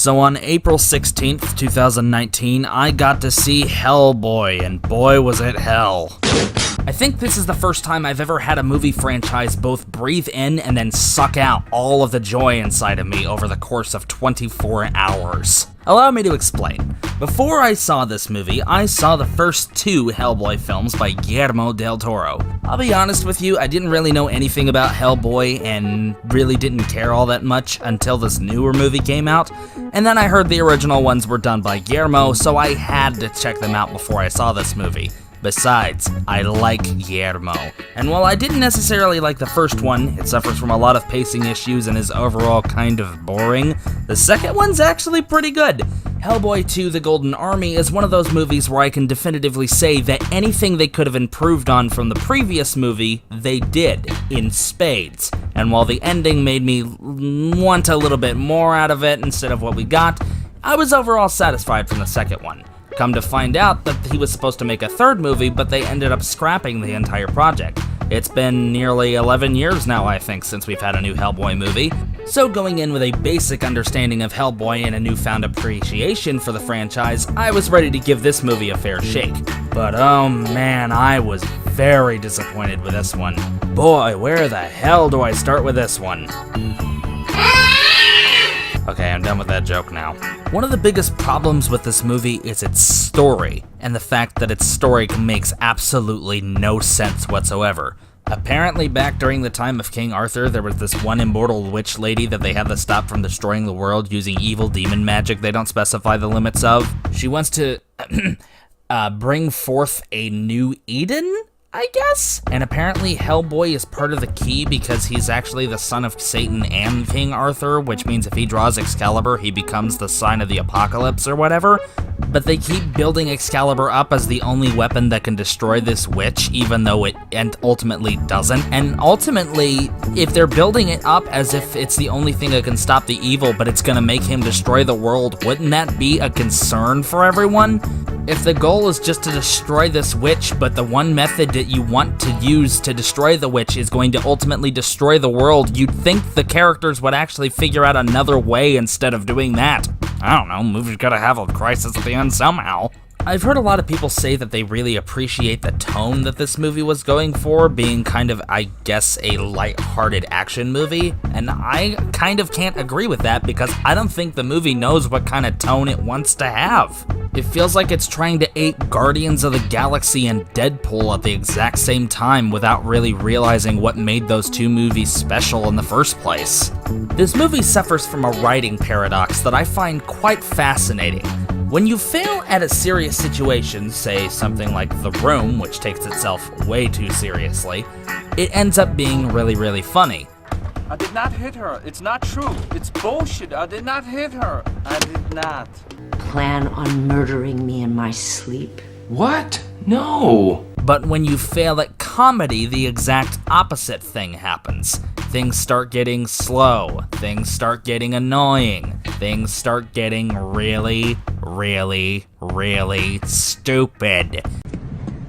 So on April 16th, 2019, I got to see Hellboy, and boy was it hell. I think this is the first time I've ever had a movie franchise both breathe in and then suck out all of the joy inside of me over the course of 24 hours. Allow me to explain. Before I saw this movie, I saw the first two Hellboy films by Guillermo del Toro. I'll be honest with you, I didn't really know anything about Hellboy and really didn't care all that much until this newer movie came out, and then I heard the original ones were done by Guillermo, so I had to check them out before I saw this movie. Besides, I like Guillermo. And while I didn't necessarily like the first one, it suffers from a lot of pacing issues and is overall kind of boring, the second one's actually pretty good. Hellboy 2: The Golden Army is one of those movies where I can definitively say that anything they could have improved on from the previous movie, they did, in spades. And while the ending made me want a little bit more out of it instead of what we got, I was overall satisfied from the second one. Come to find out that he was supposed to make a third movie, but they ended up scrapping the entire project. It's been nearly 11 years now, I think, since we've had a new Hellboy movie. So going in with a basic understanding of Hellboy and a newfound appreciation for the franchise, I was ready to give this movie a fair shake. But oh man, I was very disappointed with this one. Boy, where the hell do I start with this one? Okay, I'm done with that joke now. One of the biggest problems with this movie is its story, and the fact that its story makes absolutely no sense whatsoever. Apparently, back during the time of King Arthur, there was this one immortal witch lady that they had to stop from destroying the world using evil demon magic they don't specify the limits of. She wants to bring forth a new Eden, I guess? And apparently Hellboy is part of the key because he's actually the son of Satan and King Arthur, which means if he draws Excalibur, he becomes the sign of the apocalypse or whatever. But they keep building Excalibur up as the only weapon that can destroy this witch, even though it ultimately doesn't. And ultimately, if they're building it up as if it's the only thing that can stop the evil, but it's gonna make him destroy the world, wouldn't that be a concern for everyone? If the goal is just to destroy this witch, but the one method that you want to use to destroy the witch is going to ultimately destroy the world, you'd think the characters would actually figure out another way instead of doing that. I don't know, movies gotta have a crisis at the end somehow. I've heard a lot of people say that they really appreciate the tone that this movie was going for, being kind of, I guess, a light-hearted action movie, and I kind of can't agree with that because I don't think the movie knows what kind of tone it wants to have. It feels like it's trying to ape Guardians of the Galaxy and Deadpool at the exact same time without really realizing what made those two movies special in the first place. This movie suffers from a writing paradox that I find quite fascinating. When you fail at a serious situation, say something like The Room, which takes itself way too seriously, it ends up being really, really funny. I did not hit her. It's not true. It's bullshit. I did not hit her. I did not. Plan on murdering me in my sleep? What? No. But when you fail at comedy, the exact opposite thing happens. Things start getting slow, things start getting annoying, things start getting really, really, really stupid.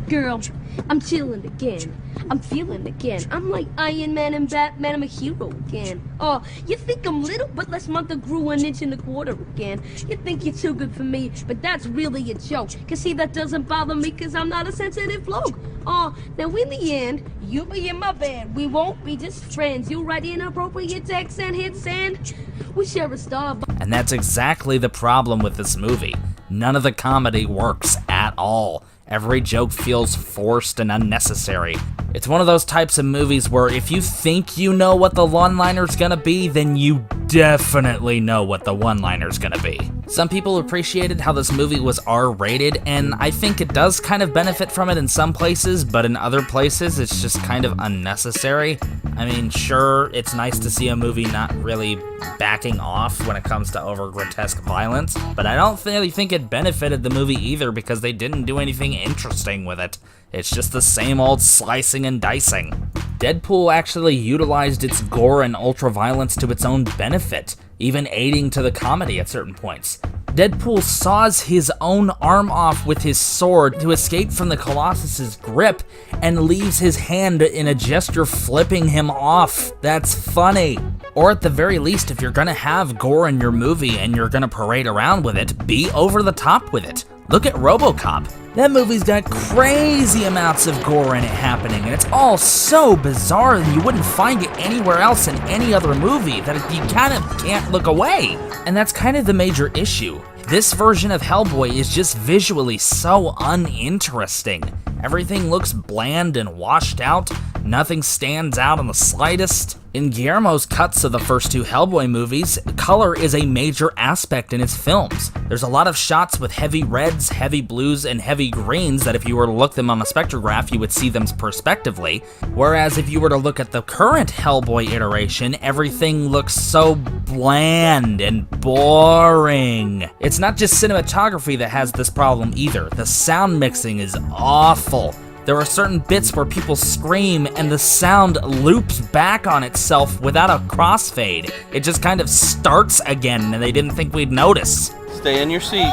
Girl, I'm chilling again. I'm feeling again. I'm like Iron Man and Batman. I'm a hero again. Oh, you think I'm little, but last month I grew 1.25 inches again. You think you're too good for me, but that's really a joke. Cause see, that doesn't bother me cause I'm not a sensitive bloke. Oh, now in the end, you'll be in my bed. We won't be just friends. You'll write inappropriate texts and hit send. We share a star. And that's exactly the problem with this movie. None of the comedy works at all. Every joke feels forced and unnecessary. It's one of those types of movies where if you think you know what the one-liner's gonna be, then you definitely know what the one-liner's gonna be. Some people appreciated how this movie was R-rated, and I think it does kind of benefit from it in some places, but in other places it's just kind of unnecessary. I mean, sure, it's nice to see a movie not really backing off when it comes to over-grotesque violence, but I don't really think it benefited the movie either because they didn't do anything interesting with it. It's just the same old slicing and dicing. Deadpool actually utilized its gore and ultra-violence to its own benefit, even aiding to the comedy at certain points. Deadpool saws his own arm off with his sword to escape from the Colossus's grip and leaves his hand in a gesture flipping him off. That's funny. Or at the very least, if you're gonna have gore in your movie and you're gonna parade around with it, be over the top with it. Look at RoboCop. That movie's got crazy amounts of gore in it happening, and it's all so bizarre that you wouldn't find it anywhere else in any other movie, that you kind of can't look away. And that's kind of the major issue. This version of Hellboy is just visually so uninteresting. Everything looks bland and washed out, nothing stands out in the slightest. In Guillermo's cuts of the first two Hellboy movies, color is a major aspect in his films. There's a lot of shots with heavy reds, heavy blues, and heavy greens that if you were to look them on a spectrograph, you would see them perspectively. Whereas if you were to look at the current Hellboy iteration, everything looks so bland and boring. It's not just cinematography that has this problem either. The sound mixing is awful. There are certain bits where people scream and the sound loops back on itself without a crossfade. It just kind of starts again and they didn't think we'd notice. Stay in your seat.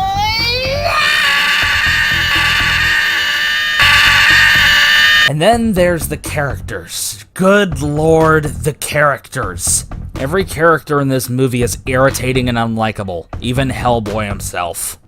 And then there's the characters. Good lord, the characters. Every character in this movie is irritating and unlikable, even Hellboy himself.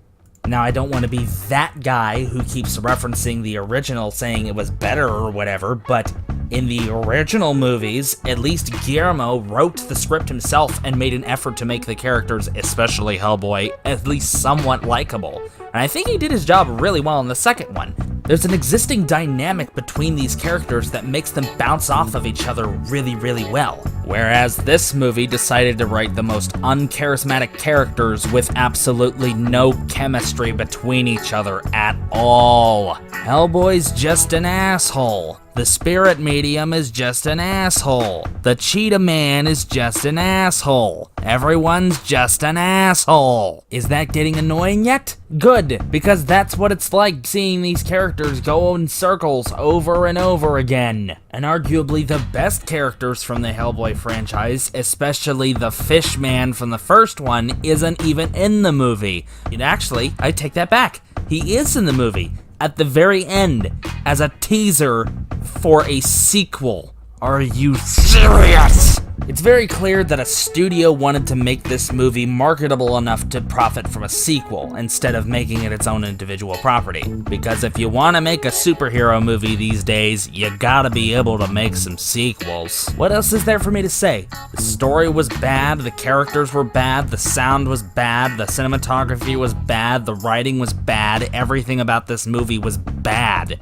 Now, I don't want to be that guy who keeps referencing the original saying it was better or whatever, but in the original movies, at least Guillermo wrote the script himself and made an effort to make the characters, especially Hellboy, at least somewhat likable. And I think he did his job really well in the second one. There's an existing dynamic between these characters that makes them bounce off of each other really, really well. Whereas this movie decided to write the most uncharismatic characters with absolutely no chemistry between each other at all. Hellboy's just an asshole. The spirit medium is just an asshole. The cheetah man is just an asshole. Everyone's just an asshole. Is that getting annoying yet? Good, because that's what it's like seeing these characters go in circles over and over again. And arguably the best characters from the Hellboy franchise, especially the fish man from the first one, isn't even in the movie. And actually, I take that back. He is in the movie. At the very end, as a teaser for a sequel. Are you serious? It's very clear that a studio wanted to make this movie marketable enough to profit from a sequel instead of making it its own individual property. Because if you want to make a superhero movie these days, you gotta be able to make some sequels. What else is there for me to say? The story was bad, the characters were bad, the sound was bad, the cinematography was bad, the writing was bad, everything about this movie was bad.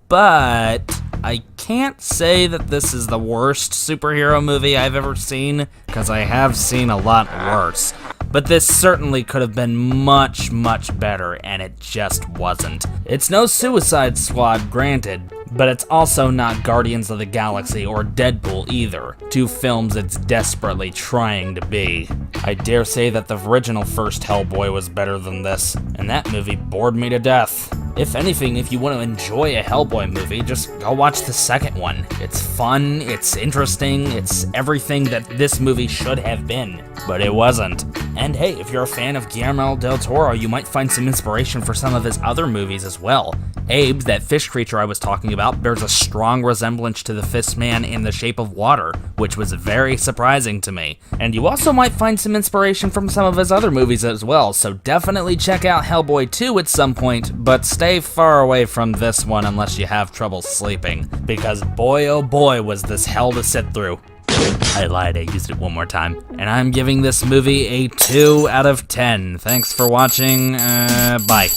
But I can't say that this is the worst superhero movie I've ever seen, because I have seen a lot worse. But this certainly could have been much, much better, and it just wasn't. It's no Suicide Squad, granted, but it's also not Guardians of the Galaxy or Deadpool either, two films it's desperately trying to be. I dare say that the original first Hellboy was better than this, and that movie bored me to death. If anything, if you want to enjoy a Hellboy movie, just go watch the second one. It's fun, it's interesting, it's everything that this movie should have been, but it wasn't. And hey, if you're a fan of Guillermo del Toro, you might find some inspiration for some of his other movies as well. Abe, that fish creature I was talking about, bears a strong resemblance to the Fist Man in The Shape of Water, which was very surprising to me. And you also might find some inspiration from some of his other movies as well, so definitely check out Hellboy 2 at some point, but stay far away from this one unless you have trouble sleeping, because boy oh boy was this hell to sit through. I lied, I used it one more time. And I'm giving this movie a 2 out of 10. Thanks for watching, bye.